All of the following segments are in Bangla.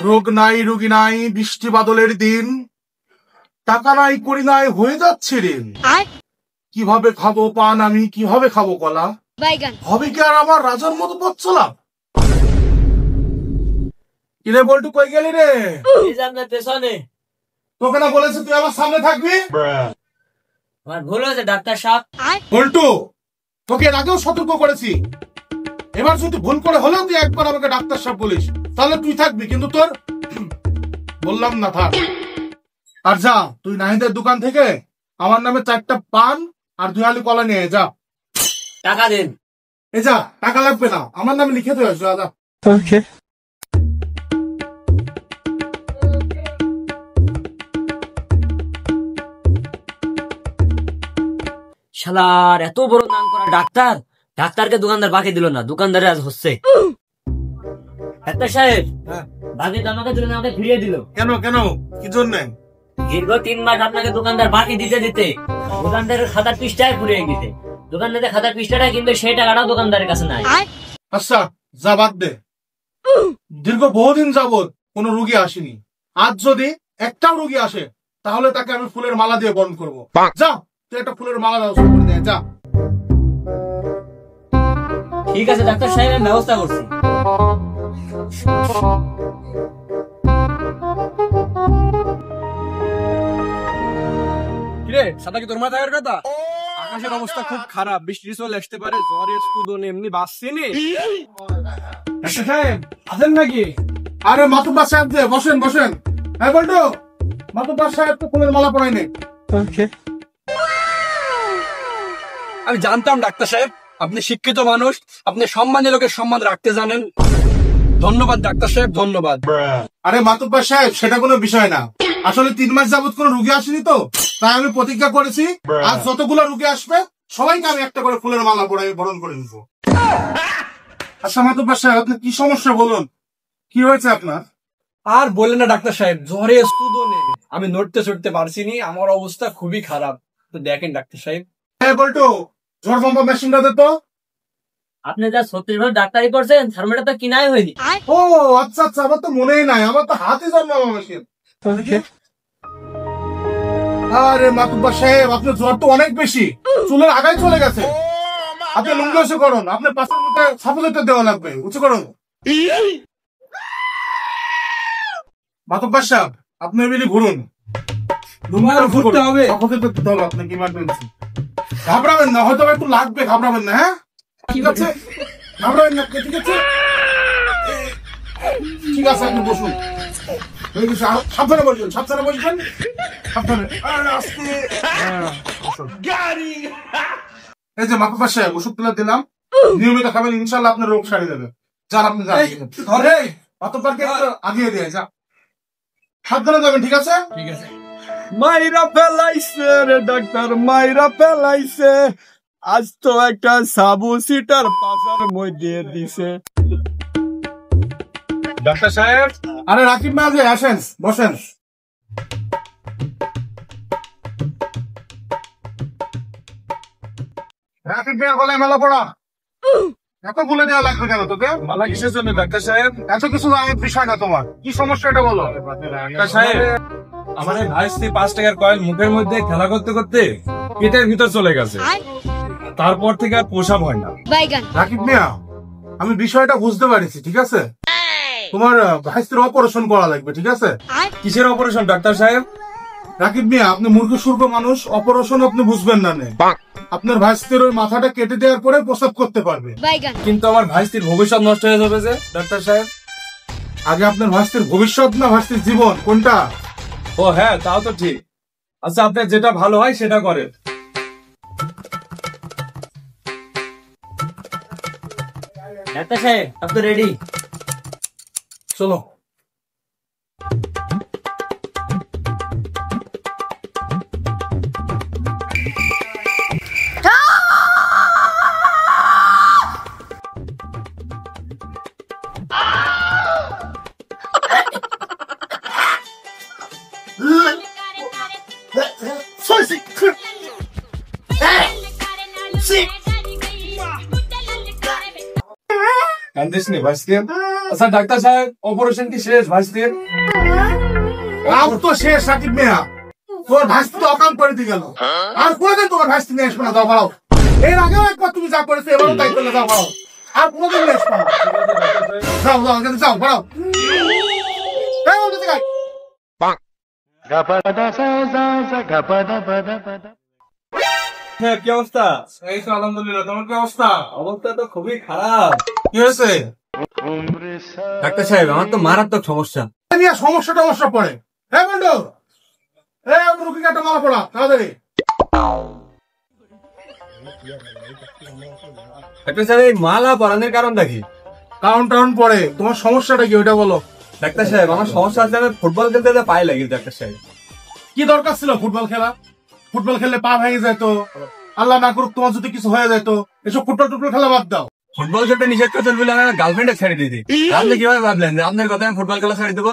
রোগ নাই রোগী নাই বৃষ্টি বাদলের দিন, টাকা নাই করি নাই হয়ে যাচ্ছে ঋণ। কিভাবে খাবো পান আমি, কিভাবে খাবো কলা, হবে কি আর আমার রাজার মতো পথ চলা? কিরে বল্টু কই গেলি রে? পেছনে। তোকে না বলেছে তুই আমার সামনে থাকবি? আমার ভুল হয়েছে ডাক্তার সাহেব। বল্টু তোকে এর আগেও সতর্ক করেছি, এবার যদি ভুল করে হলেও তুই একবার আমাকে ডাক্তার সাহেব বলিস তাহলে তুই থাকবি, কিন্তু তোর বললাম না থাক। আর যা তুই নাহিদের দোকান থেকে আমার নামে 4টা পান আর 2 আলি কলা নিয়ে যা। টাকা দিন। এ যা, টাকা লাগবে না, আমার নামে লিখে দিয়ে আসো। যা। ওকে। শালার এত বড় নাম করা ডাক্তার, ডাক্তারকে দোকানদার বাকি দিল না, দোকানদারে আজ হচ্ছে। ডাক্তার সাহেব বাকি তো আমাকে দিল না, আমাকে ফিরিয়ে দিল। কেন কেন কি জন্য? দীর্ঘ 3 মাস আপনাকে দোকানদার বাকি দিতে দিতে দোকানদারের খাতার পৃষ্ঠায় ফুরিয়ে গেছে। দোকানদারের খাতার পৃষ্ঠাটা কিন্তু সেই টাকাটাও দোকানদারের কাছে নাই। আচ্ছা যা বাদ দে, দীর্ঘ বহুদিন যাবত কোন রুগী আসেনি, আজ যদি একটাও রুগী আসে তাহলে তাকে আমি ফুলের মালা দিয়ে বরণ করবো। যা তুই একটা ফুলের মালা ব্যবস্থা করে দে যা। ঠিক আছে ডাক্তার সাহেব, আমি ব্যবস্থা করছি। কিরে সাদা কি তোর মাথায় থাকার কথা? আকাশের অবস্থা খুব খারাপ, বৃষ্টি চলে আসতে পারে, ঝড়ের স্টুডন এমনি বাসছিনি। ডাক্তার সাহেব আছেন নাকি? আরে মাতুব্বার সাহেব যে, বসেন বসেন। হ্যাঁ বল্টু, মাতুব্বার সাহেব তো ফুলের মালা পরাই নেই। আমি জানতাম ডাক্তার সাহেব আপনি শিক্ষিত মানুষ, আপনি সম্মানী লোকের সম্মান রাখতে জানেন। ধন্যবাদ ডাক্তার সাহেব, ধন্যবাদ। আরে মাতুব্বার সাহেব সেটা কোনো বিষয় না, আসলে 3 মাস যাবত কোনো রুগী আসেনি তো, তাই আমি প্রতিজ্ঞা করেছি আজ যতগুলো রুগী আসবে সবাইকে আমি একটা করে ফুলের মালা পরাই বরণ করে নিবো। আচ্ছা মাতুব্বার সাহেব আপনি কি সমস্যা বলুন, কি হয়েছে আপনার? আর বললেন না ডাক্তার সাহেব, ঝড়ে স্টুডনে আমি নড়তে চড়তে পারছিনি, আমার অবস্থা খুবই খারাপ। তো দেখেন ডাক্তার সাহেব। হ্যাঁ বল্টু, জ্বর পাম্পা মেশিনটা দে তো। আপনি যা 36 ঘন্টা ডাক্তারি করছেন, থার্মোমিটার তো কিনাই হয়নি। ও আচ্ছা আচ্ছা, আমার তো মনেই নাই, আমার তো হাতে জ্বর পাম্পা মেশিন। আরে মাতুব্বার সাহেব আপনার জ্বর তো অনেক বেশি, চুলের আগায় চলে গেছে। আপনি লুঙ্গি উঁচু করুন, আপনার পাশের মধ্যে সাপোজিটর দেওয়া লাগবে, উঁচু করুন। মাতুব্বার সাহেব আপনি এমনি ঘুরুন, ঘুরতে হবে, সাপোজিটর দিতে হবে আপনাকে ইমার্জেন্সি। ঘাবড়াবেন না, হয়তো একটু লাগবে, ঘাবড়াবেন না। হ্যাঁ ঠিক আছে, ঘাবড়াবেন না, ঠিক আছে ঠিক আছে, আপনি বসুন। সাবধানে বসবেন, সাবধানে বসবেন, সাবধানে। এই যে মাতুব্বার সাহেব ওষুধ তুলে দিলাম, নিয়মিত খাবেন, ইনশাল্লাহ আপনার রোগ সারিয়ে দেবে। যান আপনি যান, মাতুব্বারকে একটু আগিয়ে দিয়ে যা, সাবধানে যাবেন, ঠিক আছে? ঠিক আছে। মাইরা ফেলাইছে রে ডাক্তার, মাইরা ফেলাইছে, আজ তো একটা সাবু সিটার পাশার মধ্যে দিছে। ডাক্তার সাহেব। আরে রাকিব না, যে আসেন বসেন। রাকিব মেয়ের গলায় মালা পড়া, এত বলে দেওয়া লাগবে কেন তোকে? মালা কিসের জন্য ডাক্তার সাহেব? এত কিছু বিষয় না তোমার, কি সমস্যা এটা বলো। ডাক্তার সাহেব আমার এই ভাইস্তি 5 টাকার কয়েন মুখের মধ্যে খেলা করতে করতে পেটের ভিতর চলে গেছে, তারপর থেকে আর পোষাব হয় না। রাকিব মিয়া আমি বিষয়টা বুঝতে পারছি, ঠিক আছে, তোমার ভাইস্তির অপারেশন করা লাগবে, ঠিক আছে? কিসের অপারেশন ডাক্তার সাহেব? রাকিব মিয়া আপনি মূর্খ সূর্খ মানুষ, অপারেশন আপনি বুঝবেন না। আপনার ভাইস্তির ওই মাথাটা কেটে দেওয়ার পরে প্রস্রাব করতে পারবে। কিন্তু আমার ভাইস্তির ভবিষ্যৎ নষ্ট হয়ে যাবে যে ডাক্তার সাহেব। আগে আপনার ভাইস্তির ভবিষ্যৎ না ভাইস্তির জীবন, কোনটা? ও হ্যাঁ তাও তো ঠিক। আচ্ছা আপনার যেটা ভালো হয় সেটা করেন। ডাক্তার সাহেব আপনি রেডি? চলো। কান্দিস নি ভাইস্তি, আচ্ছা ডাক্তার সাহেব অপারেশন কি শেষ ভাইস্তির? কাম তো শেষ সাকিব মিয়া, তোর ভাইস্তি তো অকাম করে দিয়ে গেল, আর কোনোদিন তোমার ভাইস্তি নিয়ে আসবে না, যাও বাড়াও। এর আগেও একবার তুমি যা করেছো এবারও তাই করলে, যাও বাড়াও, আর কোনোদিন নিয়ে আসবে না। যাও যাও এখানে যাও বাড়াও। এই বলতে থেকে আয়। হ্যাঁ কি অবস্থা? এই তো আলহামদুলিল্লাহ, তোমার কি অবস্থা? অবস্থা তো খুবই খারাপ। কি হয়েছে? ডাক্তার সাহেব আমার তো মারাত্মক সমস্যা। নিয়ে সমস্যা পড়ে। হ্যাঁ বন্ধু, এই রুগীকে একটা মালা পড়া তাড়াতাড়ি। ডাক্তার সাহেব এই মালা পরানোর কারণটা কি? কারণ পড়ে, তোমার সমস্যাটা কি ওইটা বলো। ডাক্তার সাহেব আমার সমস্যা আছে, আমি ফুটবল খেলতে যেতে পায়ে লাগি। ডাক্তার সাহেব কি দরকার ছিল ফুটবল খেলা? ফুটবল খেললে পা ভেঙে যেত, আল্লাহ না করুক তোমার যদি কিছু হয়ে যেত। এসব ফুটবল খেলা বাদ দাও। ফুটবল খেলতে নিষেধ করছেন বলে আমি গার্লফ্রেন্ডে ছেড়ে দিয়েছি। আপনি কিভাবে ভাবলেন যে আপনার কথা আমি ফুটবল খেলা ছেড়ে দেবো?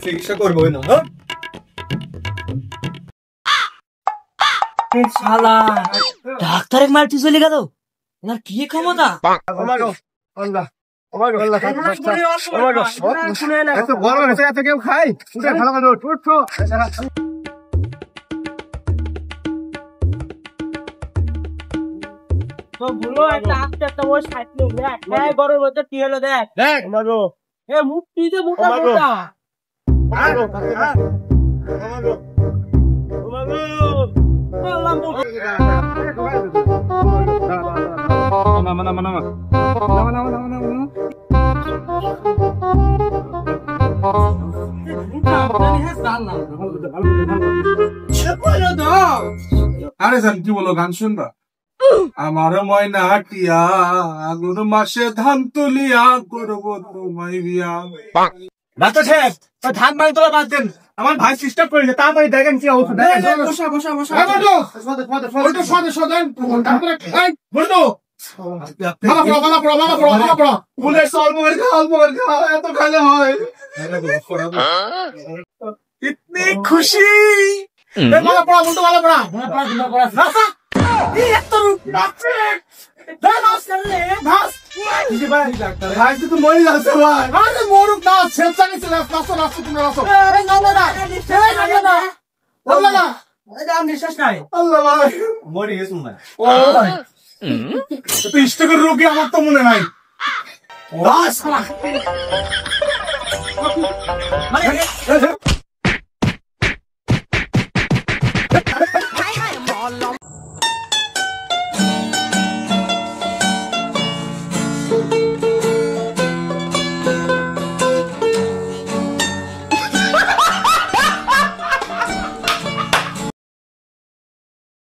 চিকিৎসা করবো না। শালা ডাক্তারের মারতে চলে গেল, ওনার কি ক্ষমতা! তো বলো একটা আস্তে একটা ওই সাইড লোক দেখ, এই গরুর মধ্যে কি হলো দেখ, দেখ এ মুখ পিছে মোটা মোটা। আরে জান কি বলো, গান শুনবা? আমার ময়না টিয়া আগুন মাসে ধান তুলিয়া করবো তোমায় বিয়া। ডাক্তার সাহেব ধান বাড়ি তোলা বাদ দেন, আমার ভাই সিস্টেম করেছে, তাড়াতাড়ি দেখেন কি অবস্থা। এই বন্ধু, ওইটা সদে সদেন, তারপরে এই বন্ধু মালা পড়া। বলে অল্প করে খা, এত খাইলে হয়। ইতনি খুশি। এই মালা পড়া বন্ধু, মালা পড়া। ভাই তো মরে যাচ্ছে ভাই। আরে মরুক না, ছেঁচা নিচে নাচো তোমরা নাচো। আল্লাহ ভাই মরে গেছে না। তো স্টেকের রোগী আমার তো মনে নাই। মানে